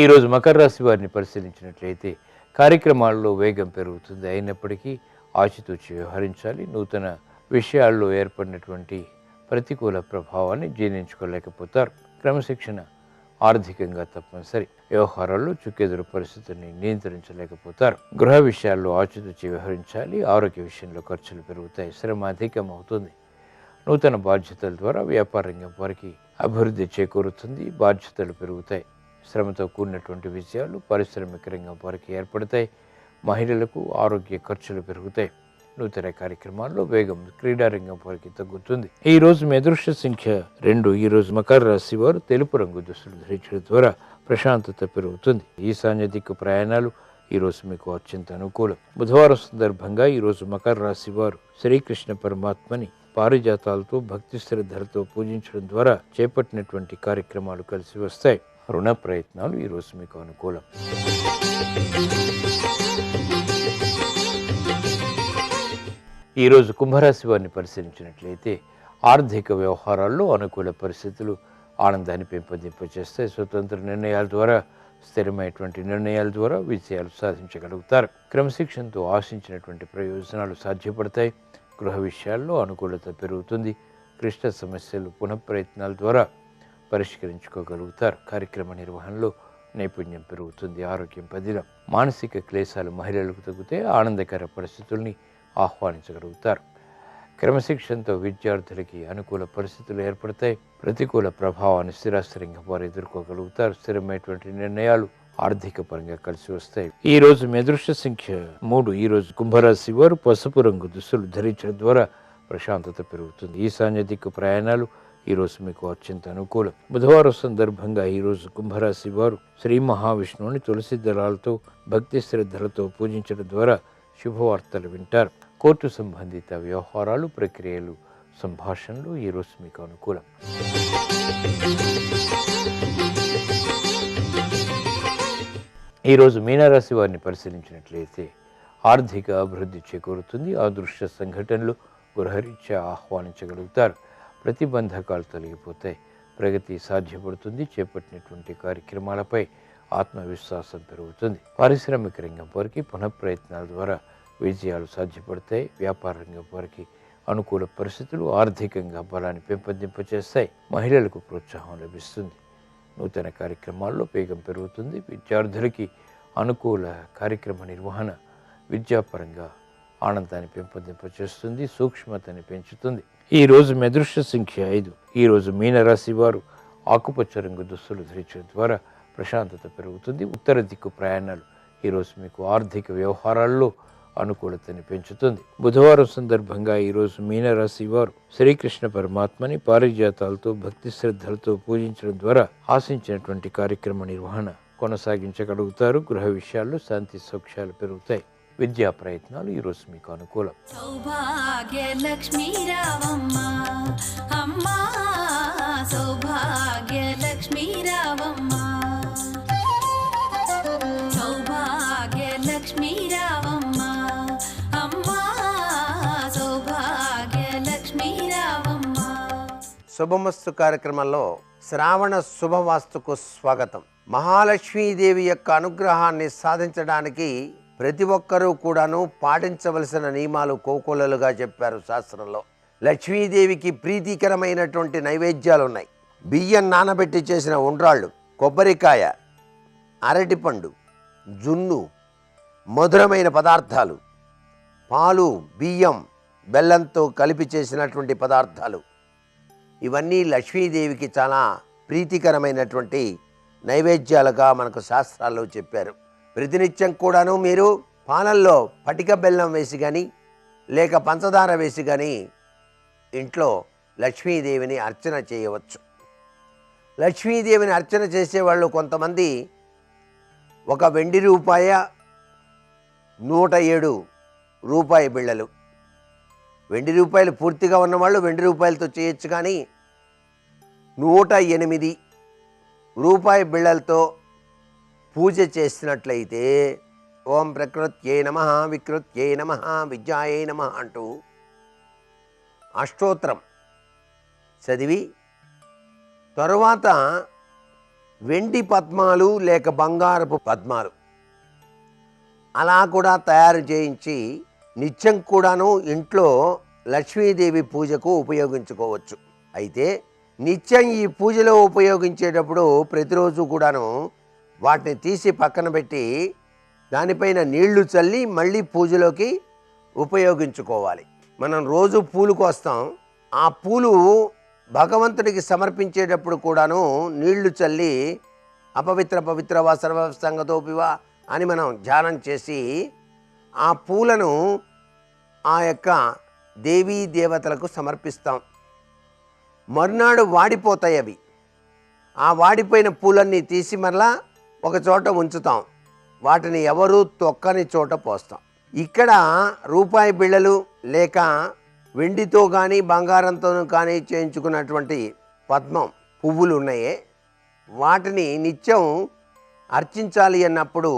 ఈరోజు మకర రాశి వారిని పరిశీలించినట్లయితే కార్యక్రమాల్లో వేగం పెరుగుతుంది. అయినప్పటికీ ఆచితూచి వ్యవహరించాలి. నూతన విషయాల్లో ఏర్పడినటువంటి ప్రతికూల ప్రభావాన్ని జీర్ణించుకోలేకపోతారు. క్రమశిక్షణ ఆర్థికంగా తప్పనిసరి. వ్యవహారాల్లో చుక్కెదురు పరిస్థితుల్ని నియంత్రించలేకపోతారు. గృహ విషయాల్లో ఆచితూచి వ్యవహరించాలి. ఆరోగ్య విషయంలో ఖర్చులు పెరుగుతాయి. శ్రమ అధికం అవుతుంది. నూతన బాధ్యతల ద్వారా వ్యాపార రంగం వారికి అభివృద్ధి చేకూరుతుంది. బాధ్యతలు పెరుగుతాయి. శ్రమతో కూడినటువంటి విజయాలు పారిశ్రామిక రంగం వారికి ఏర్పడతాయి. మహిళలకు ఆరోగ్య ఖర్చులు పెరుగుతాయి. నూతన కార్యక్రమాల్లో వేగం క్రీడారంగం వారికి తగ్గుతుంది. ఈ రోజు మీ అదృష్ట సంఖ్య 2. ఈ రోజు మకర రాశి వారు తెలుపు రంగు దుస్తులు ధరించడం ద్వారా ప్రశాంతత పెరుగుతుంది. ఈశాన్య దిక్కు ప్రయాణాలు ఈ రోజు మీకు అత్యంత అనుకూలం. బుధవారం సందర్భంగా ఈ రోజు మకర రాశి వారు శ్రీకృష్ణ పరమాత్మని పారిజాతాలతో భక్తి శ్రద్ధలతో పూజించడం ద్వారా చేపట్టినటువంటి కార్యక్రమాలు కలిసి వస్తాయి. రుణ ప్రయత్నాలు ఈ రోజు మీకు అనుకూలం. ఈరోజు కుంభరాశి వారిని పరిశీలించినట్లయితే ఆర్థిక వ్యవహారాల్లో అనుకూల పరిస్థితులు ఆనందాన్ని పెంపొందింపచేస్తాయి. స్వతంత్ర నిర్ణయాల ద్వారా స్థిరమైనటువంటి నిర్ణయాల ద్వారా విజయాలు సాధించగలుగుతారు. క్రమశిక్షణతో ఆశించినటువంటి ప్రయోజనాలు సాధ్యపడతాయి. గృహ విషయాల్లో అనుకూలత పెరుగుతుంది. క్లిష్ట సమస్యలు పునఃప్రయత్నాల ద్వారా పరిష్కరించుకోగలుగుతారు. కార్యక్రమ నిర్వహణలో నైపుణ్యం పెరుగుతుంది. ఆరోగ్యం పదిలం. మానసిక క్లేశాలు మహిళలకు తగ్గితే ఆనందకర పరిస్థితుల్ని ఆహ్వానించగలుగుతారు. క్రమశిక్షణతో విద్యార్థులకి అనుకూల పరిస్థితులు ఏర్పడతాయి. ప్రతికూల ప్రభావాన్ని స్థిరాస్తిరంగా వారు ఎదుర్కోగలుగుతారు. స్థిరమైనటువంటి నిర్ణయాలు ఆర్థిక పరంగా కలిసి వస్తాయి. ఈ రోజు మీ అదృష్ట సంఖ్య 3. ఈ రోజు కుంభరాశి వారు పసుపు రంగు దుస్తులు ధరించడం ద్వారా ప్రశాంతత పెరుగుతుంది. ఈశాన్య దిక్కు ప్రయాణాలు ఈరోజు మీకు అత్యంత అనుకూలం. బుధవారం సందర్భంగా ఈరోజు కుంభరాశి వారు శ్రీ మహావిష్ణువుని తులసి దళాలతో భక్తి శ్రద్ధలతో పూజించడం ద్వారా శుభవార్తలు వింటారు. కోర్టు సంబంధిత వ్యవహారాలు, ప్రక్రియలు, సంభాషణలు ఈరోజు మీకు అనుకూలం. ఈరోజు మీనరాశి వారిని పరిశీలించినట్లయితే ఆర్థిక అభివృద్ధి చేకూరుతుంది. అదృష్ట సంఘటనలు గృహరీత్యా ఆహ్వానించగలుగుతారు. ప్రతిబంధకాలు తొలగిపోతాయి. ప్రగతి సాధ్యపడుతుంది. చేపట్టినటువంటి కార్యక్రమాలపై ఆత్మవిశ్వాసం పెరుగుతుంది. పారిశ్రామిక రంగం వారికి పునఃప్రయత్నాల ద్వారా విజయాలు సాధ్యపడతాయి. వ్యాపార రంగం వారికి అనుకూల పరిస్థితులు ఆర్థికంగా బలాన్ని పెంపొందింపచేస్తాయి. మహిళలకు ప్రోత్సాహం లభిస్తుంది. నూతన కార్యక్రమాల్లో వేగం పెరుగుతుంది. విద్యార్థులకి అనుకూల కార్యక్రమ నిర్వహణ విద్యాపరంగా ఆనందాన్ని పెంపొందింపచేస్తుంది. సూక్ష్మతని పెంచుతుంది. ఈ రోజు మీ అదృష్ట సంఖ్య 5. ఈరోజు మీనరాశి వారు ఆకుపచ్చ రంగు దుస్తులు ధరించడం ద్వారా ప్రశాంతత పెరుగుతుంది. ఉత్తర దిక్కు ప్రయాణాలు ఈరోజు మీకు ఆర్థిక వ్యవహారాల్లో అనుకూలతని పెంచుతుంది. బుధవారం సందర్భంగా ఈరోజు మీనరాశి వారు శ్రీకృష్ణ పరమాత్మని పారిజాతాలతో భక్తి శ్రద్ధలతో పూజించడం ద్వారా ఆశించినటువంటి కార్యక్రమ నిర్వహణ కొనసాగించగలుగుతారు. గృహ విషయాల్లో శాంతి సౌఖ్యాలు పెరుగుతాయి. విద్యా ప్రయత్నాలు ఈరోజు మీకు అనుకూలం. సౌభాగ్య లక్ష్మీ రావమ్మ అమ్మా, సౌభాగ్య లక్ష్మీ రావమ్మ, సౌభాగ్య లక్ష్మీ రావమ్మ అమ్మా, సౌభాగ్య లక్ష్మీ రావమ్మ. శుభమస్తు కార్యక్రమంలో శ్రావణ శుభవాస్తుకు స్వాగతం. మహాలక్ష్మీదేవి యొక్క అనుగ్రహాన్ని సాధించడానికి ప్రతి ఒక్కరూ కూడాను పాటించవలసిన నియమాలు కోకొల్లలుగా చెప్పారు శాస్త్రంలో. లక్ష్మీదేవికి ప్రీతికరమైనటువంటి నైవేద్యాలు ఉన్నాయి. బియ్యం నానబెట్టి చేసిన ఉండ్రాళ్ళు, కొబ్బరికాయ, అరటిపండు, జున్ను, మధురమైన పదార్థాలు, పాలు, బియ్యం, బెల్లంతో కలిపి చేసినటువంటి పదార్థాలు, ఇవన్నీ లక్ష్మీదేవికి చాలా ప్రీతికరమైనటువంటి నైవేద్యాలుగా మనకు శాస్త్రాల్లో చెప్పారు. ప్రతినిత్యం కూడాను మీరు పాలల్లో పటిక బెల్లం వేసి కానీ లేక పంచదార వేసి కానీ ఇంట్లో లక్ష్మీదేవిని అర్చన చేయవచ్చు. లక్ష్మీదేవిని అర్చన చేసేవాళ్ళు కొంతమంది ఒక వెండి రూపాయ, 107 రూపాయి బిళ్ళలు, వెండి రూపాయలు పూర్తిగా ఉన్నవాళ్ళు వెండి రూపాయలతో చేయొచ్చు. కానీ 108 రూపాయి బిళ్ళలతో పూజ చేసినట్లయితే ఓం ప్రకృత్యై నమః, వికృత్యై నమః, విద్యాయై నమః అంటూ అష్టోత్తరం చదివి తరువాత వెండి పద్మాలు లేక బంగారపు పద్మాలు అలా కూడా తయారు చేయించి నిత్యం కూడాను ఇంట్లో లక్ష్మీదేవి పూజకు ఉపయోగించుకోవచ్చు. అయితే నిత్యం ఈ పూజలో ఉపయోగించేటప్పుడు ప్రతిరోజు కూడాను వాటిని తీసి పక్కన పెట్టి దానిపైన నీళ్లు చల్లి మళ్ళీ పూజలోకి ఉపయోగించుకోవాలి. మనం రోజు పూలు కోస్తాం. ఆ పూలు భగవంతుడికి సమర్పించేటప్పుడు కూడాను నీళ్లు చల్లి అపవిత్ర పవిత్ర వా సర్వ సంగతోపివా అని మనం ధ్యానం చేసి ఆ పూలను ఆ యొక్క దేవీ దేవతలకు సమర్పిస్తాం. మరునాడు వాడిపోతాయి అవి. ఆ వాడిపోయిన పూలన్నీ తీసి మరలా ఒక చోట ఉంచుతాం. వాటిని ఎవరూ తొక్కని చోట పోస్తాం. ఇక్కడ రూపాయి బిళ్ళలు లేక వెండితో కానీ బంగారంతో కానీ చేయించుకున్నటువంటి పద్మం పువ్వులు ఉన్నాయే, వాటిని నిత్యం అర్చించాలి అన్నప్పుడు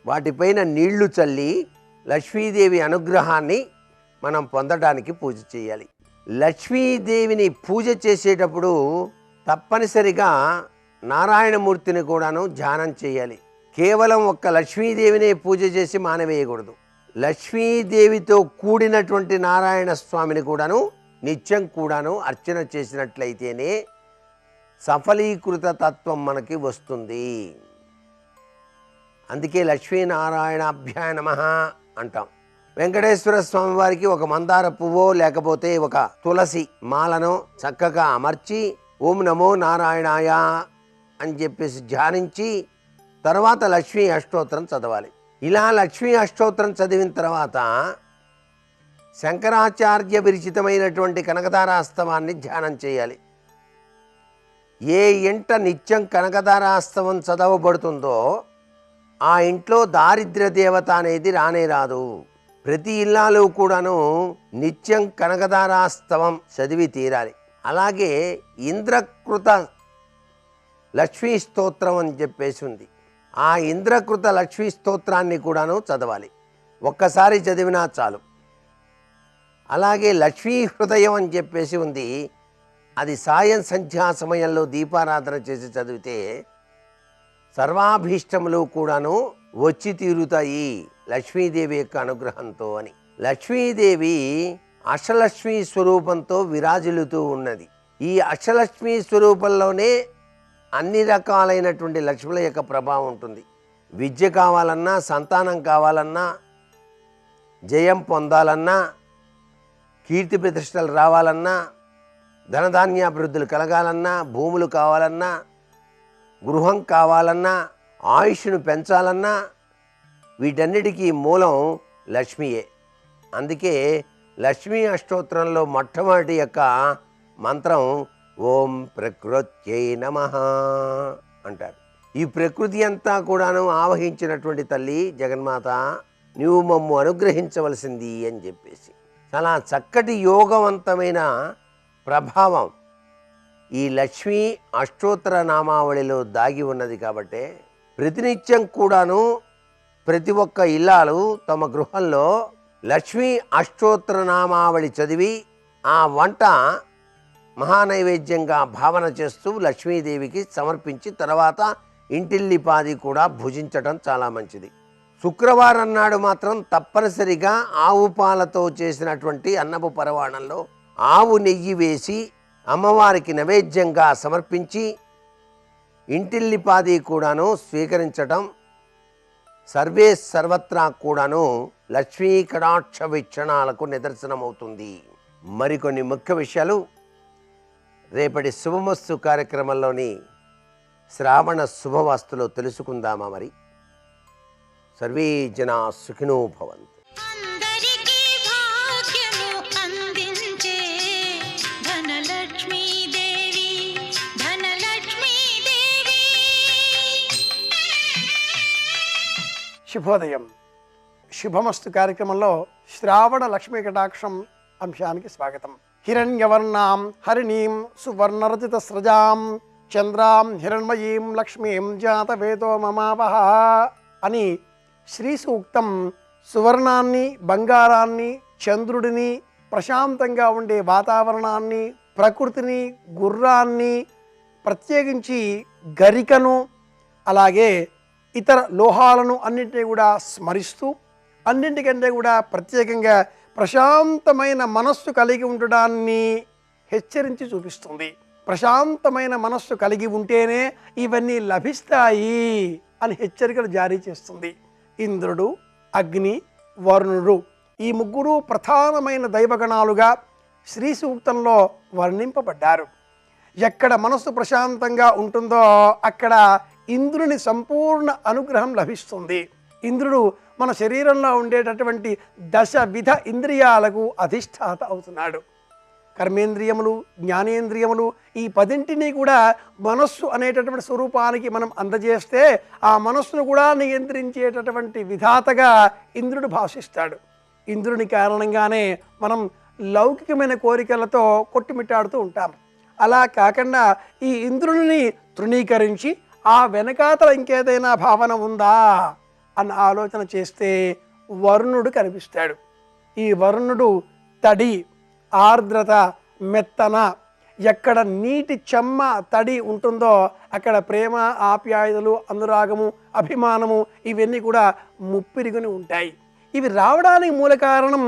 వాటిపైన నీళ్లు చల్లి లక్ష్మీదేవి అనుగ్రహాన్ని మనం పొందడానికి పూజ చేయాలి. లక్ష్మీదేవిని పూజ చేసేటప్పుడు తప్పనిసరిగా నారాయణమూర్తిని కూడాను ధ్యానం చేయాలి. కేవలం ఒక్క లక్ష్మీదేవిని పూజ చేసి మానవేయకూడదు. లక్ష్మీదేవితో కూడినటువంటి నారాయణ స్వామిని కూడాను నిత్యం కూడాను అర్చన చేసినట్లయితేనే సఫలీకృత తత్వం మనకి వస్తుంది. అందుకే లక్ష్మీనారాయణాభ్యాయ నమః అంటాం. వెంకటేశ్వర స్వామి వారికి ఒక మందార పువ్వో లేకపోతే ఒక తులసి మాలను చక్కగా అమర్చి ఓం నమో నారాయణాయ అని చెప్పేసి ధ్యానించి తర్వాత లక్ష్మీ అష్టోత్తరం చదవాలి. ఇలా లక్ష్మీ అష్టోత్తరం చదివిన తర్వాత శంకరాచార్య విరచితమైనటువంటి కనకధారాస్తవాన్ని ధ్యానం చేయాలి. ఏ ఇంట నిత్యం కనకధారాస్తవం చదవబడుతుందో ఆ ఇంట్లో దారిద్ర్య దేవత అనేది రానే రాదు. ప్రతి ఇల్లాలు కూడాను నిత్యం కనకధారాస్తవం చదివి తీరాలి. అలాగే ఇంద్రకృత లక్ష్మీ స్తోత్రం అని చెప్పేసి ఉంది. ఆ ఇంద్రకృత లక్ష్మీ స్తోత్రాన్ని కూడాను చదవాలి. ఒక్కసారి చదివినా చాలు. అలాగే లక్ష్మీ హృదయం అని చెప్పేసి ఉంది. అది సాయం సంధ్యా సమయంలో దీపారాధన చేసి చదివితే సర్వాభీష్టములు కూడాను వచ్చి తీరుతాయి లక్ష్మీదేవి యొక్క అనుగ్రహంతో అని. లక్ష్మీదేవి అష్టలక్ష్మీ స్వరూపంతో విరాజిల్లుతూ ఉన్నది. ఈ అష్టలక్ష్మీ స్వరూపంలోనే అన్ని రకాలైనటువంటి లక్ష్ముల యొక్క ప్రభావం ఉంటుంది. విద్య కావాలన్నా, సంతానం కావాలన్నా, జయం పొందాలన్నా, కీర్తి ప్రతిష్టలు రావాలన్నా, ధనధాన్యాభివృద్ధులు కలగాలన్నా, భూములు కావాలన్నా, గృహం కావాలన్నా, ఆయుష్ను పెంచాలన్నా వీటన్నిటికీ మూలం లక్ష్మియే. అందుకే లక్ష్మీ అష్టోత్తరంలో మొట్టమొదటి యొక్క మంత్రం ఓం ప్రకృత్యై నమః అంటారు. ఈ ప్రకృతి అంతా కూడాను ఆవహించినటువంటి తల్లి జగన్మాత, నీవు మమ్ము అనుగ్రహించవలసింది అని చెప్పేసి చాలా చక్కటి యోగవంతమైన ప్రభావం ఈ లక్ష్మీ అష్టోత్తర నామావళిలో దాగి ఉన్నది. కాబట్టి ప్రతినిత్యం కూడాను ప్రతి ఒక్క ఇల్లాలు తమ గృహంలో లక్ష్మీ అష్టోత్తర నామావళి చదివి ఆ వంట మహానైవేద్యంగా భావన చేస్తూ లక్ష్మీదేవికి సమర్పించి తర్వాత ఇంటిల్లిపాది కూడా భుజించటం చాలా మంచిది. శుక్రవారం నాడు మాత్రం తప్పనిసరిగా ఆవు పాలతో చేసినటువంటి అన్నపు పరవాణంలో ఆవు నెయ్యి వేసి అమ్మవారికి నైవేద్యంగా సమర్పించి ఇంటిల్లిపాది కూడాను స్వీకరించటం సర్వే సర్వత్రా కూడాను లక్ష్మీ కటాక్ష వీక్షణాలకు నిదర్శనమవుతుంది. మరికొన్ని ముఖ్య విషయాలు రేపటి శుభమస్తు కార్యక్రమంలోని శ్రావణ శుభవాస్తులో తెలుసుకుందామా? మరి సర్వే జనా సుఖినో భవంతు. అందరికీ భాగ్యము అందించే ధనలక్ష్మీ దేవి, ధనలక్ష్మీ దేవి. శుభోదయం. శుభమస్తు కార్యక్రమంలో శ్రావణ లక్ష్మీ కటాక్షం అంశానికి స్వాగతం. హిరణ్యవర్ణాం హరిణీం సువర్ణరచిత స్రజాం చంద్రాం హిరణ్మయీం లక్ష్మీం జాతవేదో మమావహ అని శ్రీ సూక్తం సువర్ణాన్ని, బంగారాన్ని, చంద్రుడిని, ప్రశాంతంగా ఉండే వాతావరణాన్ని, ప్రకృతిని, గుర్రాన్ని, ప్రత్యేకించి గరికను, అలాగే ఇతర లోహాలను అన్నింటినీ కూడా స్మరిస్తూ అన్నింటికంటే కూడా ప్రత్యేకంగా ప్రశాంతమైన మనస్సు కలిగి ఉండడాన్ని హెచ్చరించి చూపిస్తుంది. ప్రశాంతమైన మనస్సు కలిగి ఉంటేనే ఇవన్నీ లభిస్తాయి అని హెచ్చరికలు జారీ చేస్తుంది. ఇంద్రుడు, అగ్ని, వరుణుడు ఈ ముగ్గురు ప్రధానమైన దైవగణాలుగా శ్రీ సూక్తంలో వర్ణింపబడ్డారు. ఎక్కడ మనస్సు ప్రశాంతంగా ఉంటుందో అక్కడ ఇంద్రుని సంపూర్ణ అనుగ్రహం లభిస్తుంది. ఇంద్రుడు మన శరీరంలో ఉండేటటువంటి 10 విధ ఇంద్రియాలకు అధిష్టాత అవుతున్నాడు. కర్మేంద్రియములు, జ్ఞానేంద్రియములు ఈ 10ంటిని కూడా మనస్సు అనేటటువంటి స్వరూపానికి మనం అందజేస్తే ఆ మనస్సును కూడా నియంత్రించేటటువంటి విధాతగా ఇంద్రుడు భాషిస్తాడు. ఇంద్రుని కారణంగానే మనం లౌకికమైన కోరికలతో కొట్టుమిట్టాడుతూ ఉంటాం. అలా కాకుండా ఈ ఇంద్రుని తృణీకరించి ఆ వెనకాతల ఇంకేదైనా భావన ఉందా అన్న ఆలోచన చేస్తే వరుణుడు కనిపిస్తాడు. ఈ వరుణుడు తడి, ఆర్ద్రత, మెత్తన, ఎక్కడ నీటి చెమ్మ తడి ఉంటుందో అక్కడ ప్రేమ, ఆప్యాయతలు, అనురాగము, అభిమానము ఇవన్నీ కూడా ముప్పిరిగుని ఉంటాయి. ఇవి రావడానికి మూల కారణం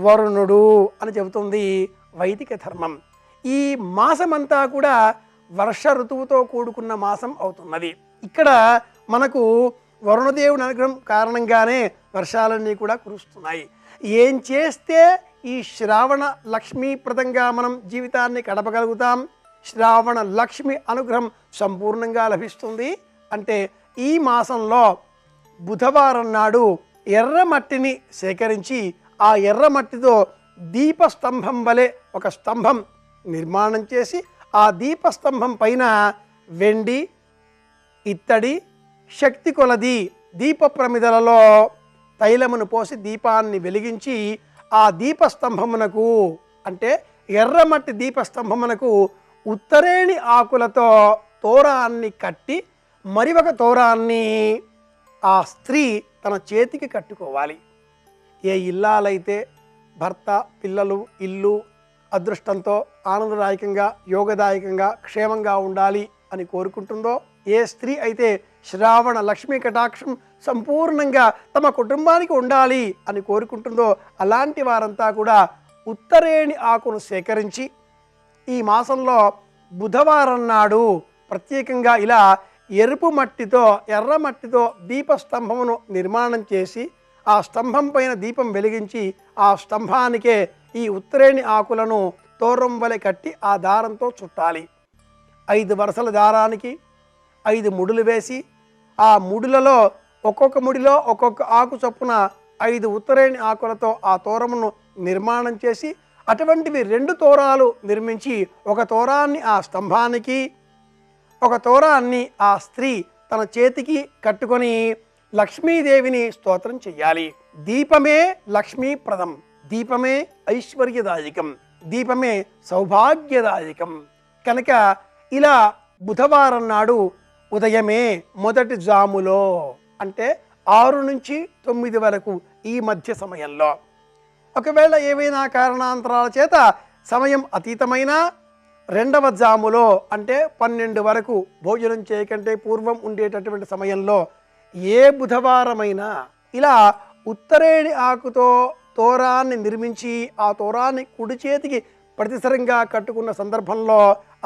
వరుణుడు అని చెబుతుంది వైదిక ధర్మం. ఈ మాసమంతా కూడా వర్ష ఋతువుతో కూడుకున్న మాసం అవుతున్నది. ఇక్కడ మనకు వరుణదేవుని అనుగ్రహం కారణంగానే వర్షాలన్నీ కూడా కురుస్తున్నాయి. ఏం చేస్తే ఈ శ్రావణ లక్ష్మీప్రదంగా మనం జీవితాన్ని గడపగలుగుతాం, శ్రావణ లక్ష్మి అనుగ్రహం సంపూర్ణంగా లభిస్తుంది అంటే ఈ మాసంలో బుధవారం నాడు ఎర్రమట్టిని సేకరించి ఆ ఎర్రమట్టితో దీపస్తంభం వలె ఒక స్తంభం నిర్మాణం చేసి ఆ దీపస్తంభం పైన వెండి, ఇత్తడి, శక్తి కొలది దీప ప్రమిదలలో తైలమును పోసి దీపాన్ని వెలిగించి ఆ దీపస్తంభమునకు అంటే ఎర్రమట్టి దీపస్తంభమునకు ఉత్తరేణి ఆకులతో తోరాన్ని కట్టి మరి ఒక తోరాన్ని ఆ స్త్రీ తన చేతికి కట్టుకోవాలి. ఏ ఇల్లాలైతే భర్త, పిల్లలు, ఇల్లు అదృష్టంతో ఆనందదాయకంగా, యోగదాయకంగా, క్షేమంగా ఉండాలి అని కోరుకుంటుందో, ఏ స్త్రీ అయితే శ్రావణ లక్ష్మీ కటాక్షం సంపూర్ణంగా తమ కుటుంబానికి ఉండాలి అని కోరుకుంటుందో అలాంటి వారంతా కూడా ఉత్తరేణి ఆకును సేకరించి ఈ మాసంలో బుధవారం నాడు ప్రత్యేకంగా ఇలా ఎరుపు మట్టితో, ఎర్ర మట్టితో దీపస్తంభమును నిర్మాణం చేసి ఆ స్తంభం పైన దీపం వెలిగించి ఆ స్తంభానికే ఈ ఉత్తరేణి ఆకులను తోరం వలె కట్టి ఆ దారంతో చుట్టాలి. 5 వరుసల దారానికి 5 ముడులు వేసి ఆ ముడులలో ఒక్కొక్క ముడిలో ఒక్కొక్క ఆకు చొప్పున 5 ఉత్తరేణి ఆకులతో ఆ తోరమును నిర్మాణం చేసి అటువంటివి 2 తోరాలు నిర్మించి ఒక తోరాన్ని ఆ స్తంభానికి, ఒక తోరాన్ని ఆ స్త్రీ తన చేతికి కట్టుకొని లక్ష్మీదేవిని స్తోత్రం చెయ్యాలి. దీపమే లక్ష్మీప్రదం, దీపమే ఐశ్వర్యదాయకం, దీపమే సౌభాగ్యదాయకం. కనుక ఇలా బుధవారం నాడు ఉదయమే మొదటి జాములో అంటే 6 నుంచి 9 వరకు ఈ మధ్య సమయంలో, ఒకవేళ ఏవైనా కారణాంతరాల చేత సమయం అతీతమైన 2వ జాములో అంటే 12 వరకు భోజనం చేయకంటే పూర్వం ఉండేటటువంటి సమయంలో ఏ బుధవారమైనా ఇలా ఉత్తరేణి ఆకుతో తోరాన్ని నిర్మించి ఆ తోరాన్ని కుడి చేతికి ప్రతిసరంగా కట్టుకున్న సందర్భంలో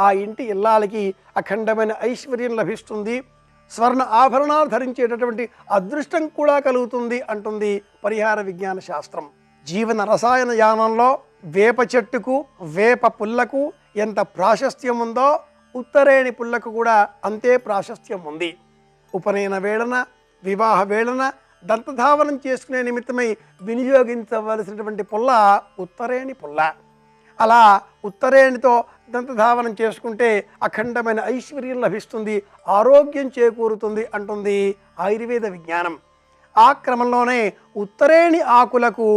ఆ ఇంటి ఇల్లాలకి అఖండమైన ఐశ్వర్యం లభిస్తుంది, స్వర్ణ ఆభరణాలు ధరించేటటువంటి అదృష్టం కూడా కలుగుతుంది అంటుంది పరిహార విజ్ఞాన శాస్త్రం. జీవన రసాయన యానంలో వేప చెట్టుకు, వేప పుల్లకు ఎంత ప్రాశస్త్యం ఉందో ఉత్తరేణి పుల్లకు కూడా అంతే ప్రాశస్త్యం ఉంది. ఉపనయన వేళన, వివాహ వేళన, దంతధావనం చేసుకునే నిమిత్తమై వినియోగించవలసినటువంటి పుల్ల ఉత్తరేణి పుల్ల. అలా ఉత్తరేణితో దంతధావనం చేసుకుంటే అఖండమైన ఐశ్వర్యం లభిస్తుంది, ఆరోగ్యం చేకూరుతుంది అంటుంది ఆయుర్వేద విజ్ఞానం. ఆ క్రమంలోనే ఉత్తరేణి ఆకులకు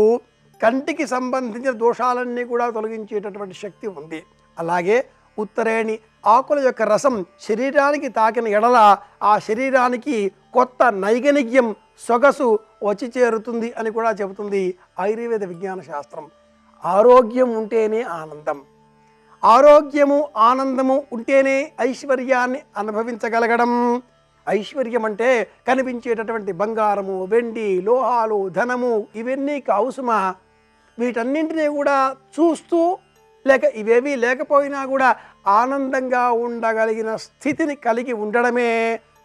కంటికి సంబంధించిన దోషాలన్నీ కూడా తొలగించేటటువంటి శక్తి ఉంది. అలాగే ఉత్తరేణి ఆకుల యొక్క రసం శరీరానికి తాకిన ఎడల ఆ శరీరానికి కొత్త నైగనిగ్యం, సొగసు వచ్చి చేరుతుంది అని కూడా చెబుతుంది ఆయుర్వేద విజ్ఞాన శాస్త్రం. ఆరోగ్యం ఉంటేనే ఆనందం, ఆరోగ్యము ఆనందము ఉంటేనే ఐశ్వర్యాన్ని అనుభవించగలగడం. ఐశ్వర్యం అంటే కనిపించేటటువంటి బంగారము, వెండి, లోహాలు, ధనము ఇవన్నీ కావుసుమా. వీటన్నింటినీ కూడా చూస్తూ లేక ఇవేవీ లేకపోయినా కూడా ఆనందంగా ఉండగలిగిన స్థితిని కలిగి ఉండడమే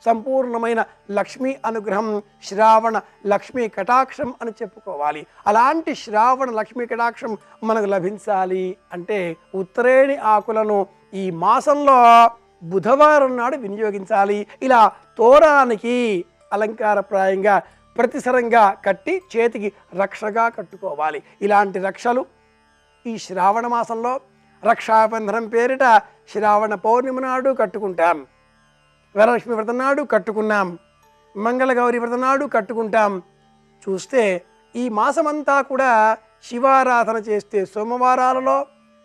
సంపూర్ణమైన లక్ష్మీ అనుగ్రహం, శ్రావణ లక్ష్మీ కటాక్షం అని చెప్పుకోవాలి. అలాంటి శ్రావణ లక్ష్మీ కటాక్షం మనకు లభించాలి అంటే ఉత్తరేణి ఆకులను ఈ మాసంలో బుధవారం నాడు వినియోగించాలి. ఇలా తోరానికి అలంకారప్రాయంగా ప్రతిసరంగా కట్టి చేతికి రక్షగా కట్టుకోవాలి. ఇలాంటి రక్షలు ఈ శ్రావణ మాసంలో రక్షాబంధనం పేరిట శ్రావణ పౌర్ణిమ నాడు కట్టుకుంటాం, వరలక్ష్మి వ్రతం నాడు కట్టుకున్నాం, మంగళగౌరి వ్రతం నాడు కట్టుకుంటాం. చూస్తే ఈ మాసమంతా కూడా శివారాధన చేస్తే సోమవారాలలో,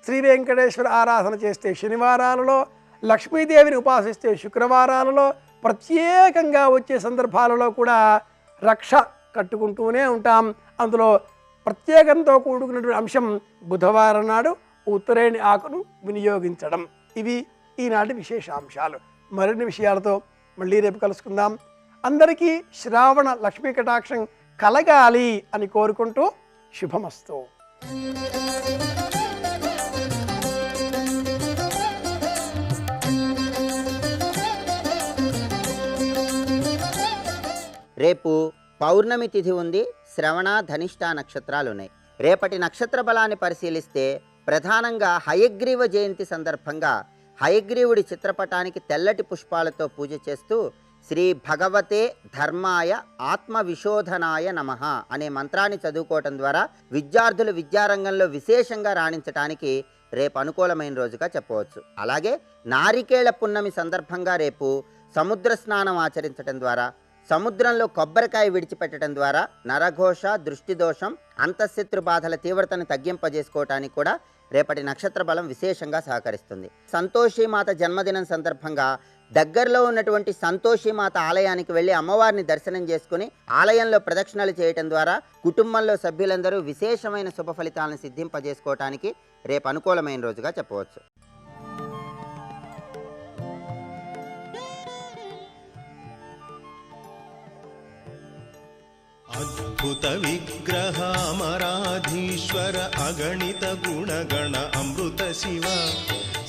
శ్రీ వెంకటేశ్వర ఆరాధన చేస్తే శనివారాలలో, లక్ష్మీదేవిని ఉపాసిస్తే శుక్రవారాలలో, ప్రత్యేకంగా వచ్చే సందర్భాలలో కూడా రక్ష కట్టుకుంటూనే ఉంటాం. అందులో ప్రత్యేకంతో కూడుకున్నటువంటి అంశం బుధవారం నాడు ఉత్తరేణి ఆకును వినియోగించడం. ఇవి ఈనాటి విశేషాంశాలు. మరిన్ని విషయాలతో మళ్ళీ రేపు కలుసుకుందాం. అందరికీ శ్రావణ లక్ష్మీ కటాక్షం కలగాలి అని కోరుకుంటూ శుభమస్తు. రేపు పౌర్ణమి తిథి ఉంది. శ్రవణ, ధనిష్ట నక్షత్రాలు ఉన్నాయి. రేపటి నక్షత్ర బలాన్ని పరిశీలిస్తే ప్రధానంగా హయగ్రీవ జయంతి సందర్భంగా హయగ్రీవుడి చిత్రపటానికి తెల్లటి పుష్పాలతో పూజ చేస్తూ శ్రీ భగవతే ధర్మాయ ఆత్మవిశోధనాయ నమః అనే మంత్రాన్ని చదువుకోవటం ద్వారా విద్యార్థులు విద్యారంగంలో విశేషంగా రాణించడానికి రేపు అనుకూలమైన రోజుగా చెప్పవచ్చు. అలాగే నారికేళ పున్నమి సందర్భంగా రేపు సముద్ర స్నానం ఆచరించడం ద్వారా, సముద్రంలో కొబ్బరికాయ విడిచిపెట్టడం ద్వారా నరఘోష, దృష్టి దోషం, అంతఃశత్రు బాధల తీవ్రతను తగ్గింపజేసుకోవటానికి కూడా రేపటి నక్షత్ర బలం విశేషంగా సహకరిస్తుంది. సంతోషీమాత జన్మదినం సందర్భంగా దగ్గరలో ఉన్నటువంటి సంతోషీమాత ఆలయానికి వెళ్ళి అమ్మవారిని దర్శనం చేసుకుని ఆలయంలో ప్రదక్షిణలు చేయటం ద్వారా కుటుంబంలో సభ్యులందరూ విశేషమైన శుభ ఫలితాలను సిద్ధింపజేసుకోవటానికి రేపు అనుకూలమైన రోజుగా చెప్పవచ్చు. అద్భుత విగ్రహామరాధీశ్వర అగణిత గుణగణ అమృత శివ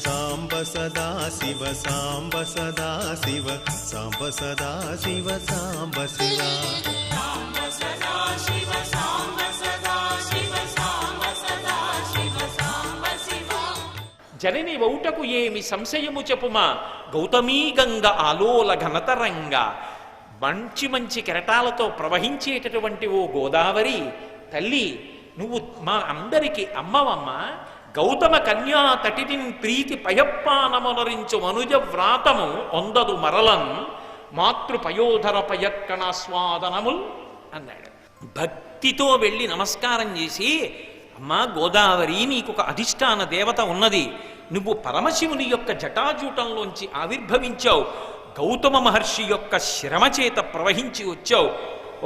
సాంబ సదా శివ సాంబ సదా శివ సాంబ సదా శివ సాంబ శివ జనని వౌటకు ఏమి సంశయము చెప్పుమా గౌతమీ గంగ ఆలోల ఘనతరంగా. మంచి మంచి కెరటాలతో ప్రవహించేటటువంటి ఓ గోదావరి తల్లి, నువ్వు మా అందరికీ అమ్మవమ్మ. గౌతమ కన్యా తటిని ప్రీతి పయప్పానమనరించు మనుజ వ్రాతము ఒందదు మరలన్ మాతృపయోధర పయక్కణాస్వాదనముల్ అన్నాడు. భక్తితో వెళ్ళి నమస్కారం చేసి, అమ్మా గోదావరి, నీకు ఒక అధిష్టాన దేవత ఉన్నది, నువ్వు పరమశివుని యొక్క జటాజూటంలోంచి ఆవిర్భవించావు, గౌతమ మహర్షి యొక్క శ్రమ చేత ప్రవహించి వచ్చావు,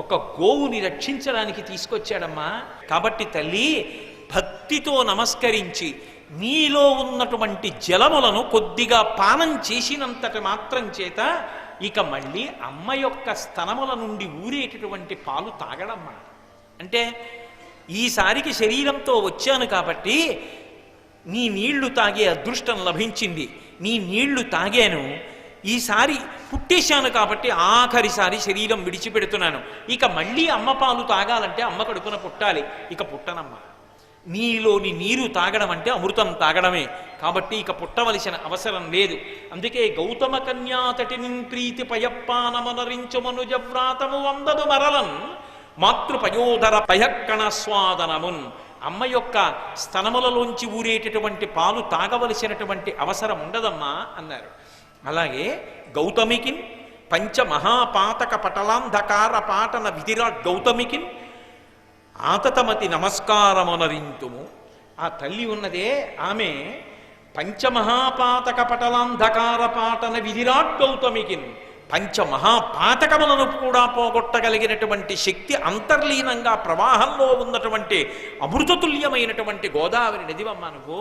ఒక గోవుని రక్షించడానికి తీసుకొచ్చాడమ్మా. కాబట్టి తల్లి, భక్తితో నమస్కరించి నీలో ఉన్నటువంటి జలములను కొద్దిగా పానం చేసినంతటి మాత్రం చేత ఇక మళ్ళీ అమ్మ యొక్క స్తనముల నుండి ఊరేటటువంటి పాలు తాగడమ్మా. అంటే ఈసారికి శరీరంతో వచ్చాను కాబట్టి నీ నీళ్లు తాగే అదృష్టం లభించింది, నీ నీళ్లు తాగాను, ఈసారి పుట్టేశాను కాబట్టి ఆఖరిసారి శరీరం విడిచిపెడుతున్నాను, ఇక మళ్ళీ అమ్మ పాలు తాగాలంటే అమ్మ కడుపున పుట్టాలి, ఇక పుట్టనమ్మ. నీలోని నీరు తాగడం అంటే అమృతం తాగడమే, కాబట్టి ఇక పుట్టవలసిన అవసరం లేదు. అందుకే గౌతమ కన్యాతటిని ప్రీతి పయప్పానమనరించు మనుజవ్రాతము వందదు మరలన్ మాతృపయోధర పయక్కణస్వాదనమున్. అమ్మ యొక్క స్తనములలోంచి ఊరేటటువంటి పాలు తాగవలసినటువంటి అవసరం ఉండదమ్మా అన్నారు. అలాగే గౌతమికిన్ పంచమహాపాతక పటలాంధకార పాటన విధిరాట్ గౌతమికిన్ ఆతతమతి నమస్కారమునరింతుము. ఆ తల్లి ఉన్నదే ఆమె పంచమహాపాతక పటలాంధకార పాటన విధిరాట్ గౌతమికిన్, పంచమహాపాతకములను కూడా పోగొట్టగలిగినటువంటి శక్తి అంతర్లీనంగా ప్రవాహంలో ఉన్నటువంటి అమృతతుల్యమైనటువంటి గోదావరి నదివమ్మ నువ్వు.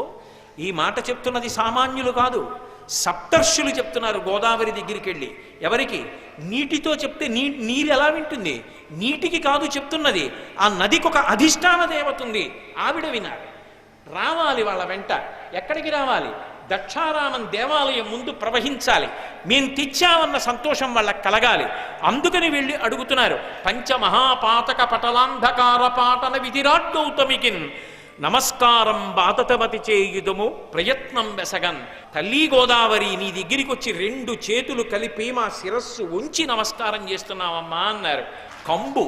ఈ మాట చెప్తున్నది సామాన్యులు కాదు, సప్తర్షులు చెప్తున్నారు గోదావరి దగ్గరికి వెళ్ళి. ఎవరికి? నీటితో చెప్తే నీరు ఎలా వింటుంది? నీటికి కాదు చెప్తున్నది, ఆ నదికి ఒక అధిష్టాన దేవత ఉంది, ఆవిడ వినాలి, రావాలి వాళ్ళ వెంట. ఎక్కడికి రావాలి? దక్షారామం దేవాలయం ముందు ప్రవహించాలి, మేం తెచ్చామన్న సంతోషం వాళ్ళకి కలగాలి. అందుకని వెళ్ళి అడుగుతున్నారు, పంచమహాపాతక పటలాంధకార పాటన విధిరాట్ గౌతమికిన్ నమస్కారం బాతతమతి చేయుదుము ప్రయత్నం వెసగన్. తల్లి గోదావరి, నీ దగ్గరికి వచ్చి రెండు చేతులు కలిపి మా శిరస్సు ఉంచి నమస్కారం చేస్తున్నామమ్మా అన్నారు. కంబు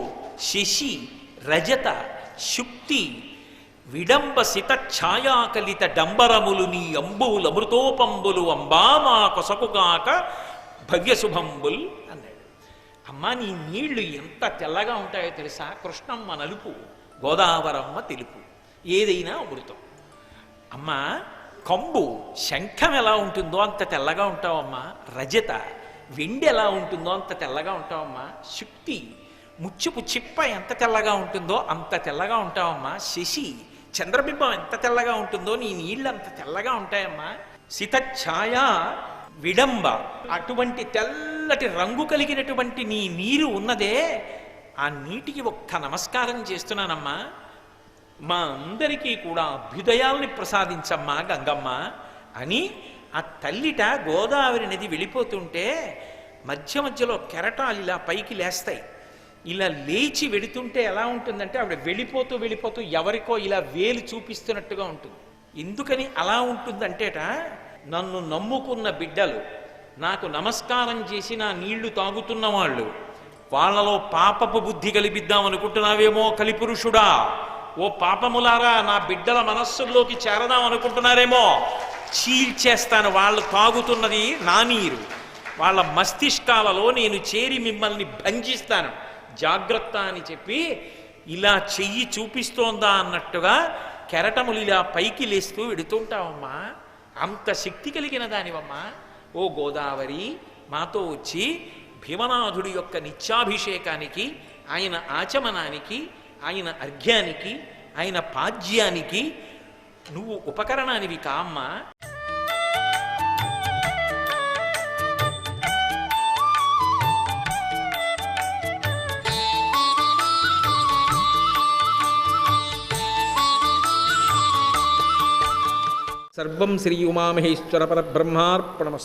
శశి రజత శుక్తి విడంబ సిత ఛాయాకలిత డంబరములు నీ అంబువులు అమృతోపంబులు అంబా మా కొసకుగాక భవ్యశుభంబుల్ అన్నాడు. అమ్మా నీ నీళ్లు ఎంత తెల్లగా ఉంటాయో తెలుసా? కృష్ణమ్మ నలుపు, గోదావరమ్మ తెలుపు, ఏదైనా అమృతం. అమ్మా కంబు శంఖం ఎలా ఉంటుందో అంత తెల్లగా ఉంటావమ్మా. రజత వెండి ఎలా ఉంటుందో అంత తెల్లగా ఉంటావమ్మా. శుక్తి ముచ్చుపు చిప్ప ఎంత తెల్లగా ఉంటుందో అంత తెల్లగా ఉంటావమ్మా. శశి చంద్రబింబం ఎంత తెల్లగా ఉంటుందో నీ నీళ్ళు అంత తెల్లగా ఉంటాయమ్మా. సితఛాయ విడంబ అటువంటి తెల్లటి రంగు కలిగినటువంటి నీ నీరు ఉన్నదే, ఆ నీటికి ఒక్క నమస్కారం చేస్తున్నానమ్మా. మా అందరికీ కూడా అభ్యుదయాల్ని ప్రసాదించమ్మా గంగమ్మ అని ఆ తల్లిట గోదావరి నది వెళ్ళిపోతుంటే మధ్య మధ్యలో కెరటాలు ఇలా పైకి లేస్తాయి. ఇలా లేచి వెడుతుంటే ఎలా ఉంటుందంటే ఆవిడ వెళ్ళిపోతూ వెళ్ళిపోతూ ఎవరికో ఇలా వేలు చూపిస్తున్నట్టుగా ఉంటుంది. ఎందుకని అలా ఉంటుందంటేట, నన్ను నమ్ముకున్న బిడ్డలు, నాకు నమస్కారం చేసి నా నీళ్లు తాగుతున్న వాళ్ళు, వాళ్ళలో పాపపు బుద్ధి కలిపిద్దామనుకుంటున్నావేమో కలిపురుషుడా, ఓ పాపములారా నా బిడ్డల మనస్సుల్లోకి చేరదాం అనుకుంటున్నారేమో, చీల్చేస్తాను. వాళ్ళు తాగుతున్నది నా నీరు, వాళ్ళ మస్తిష్కాలలో నేను చేరి మిమ్మల్ని భంజిస్తాను, జాగ్రత్త అని చెప్పి ఇలా చెయ్యి చూపిస్తోందా అన్నట్టుగా కెరటములు ఇలా పైకి లేస్తూ వెడుతుంటావమ్మా. అంత శక్తి కలిగిన దానివమ్మా. ఓ గోదావరి, మాతో వచ్చి భీమనాథుడి యొక్క నిత్యాభిషేకానికి, ఆయన ఆచమనానికి, ఆయన అర్ఘ్యానికి, ఆయన పాద్యానికి నువ్వు ఉపకరణానివి కామ్మా. సర్వం శ్రీ ఉమామహేశ్వర పరబ్రహ్మార్పణమస్తు.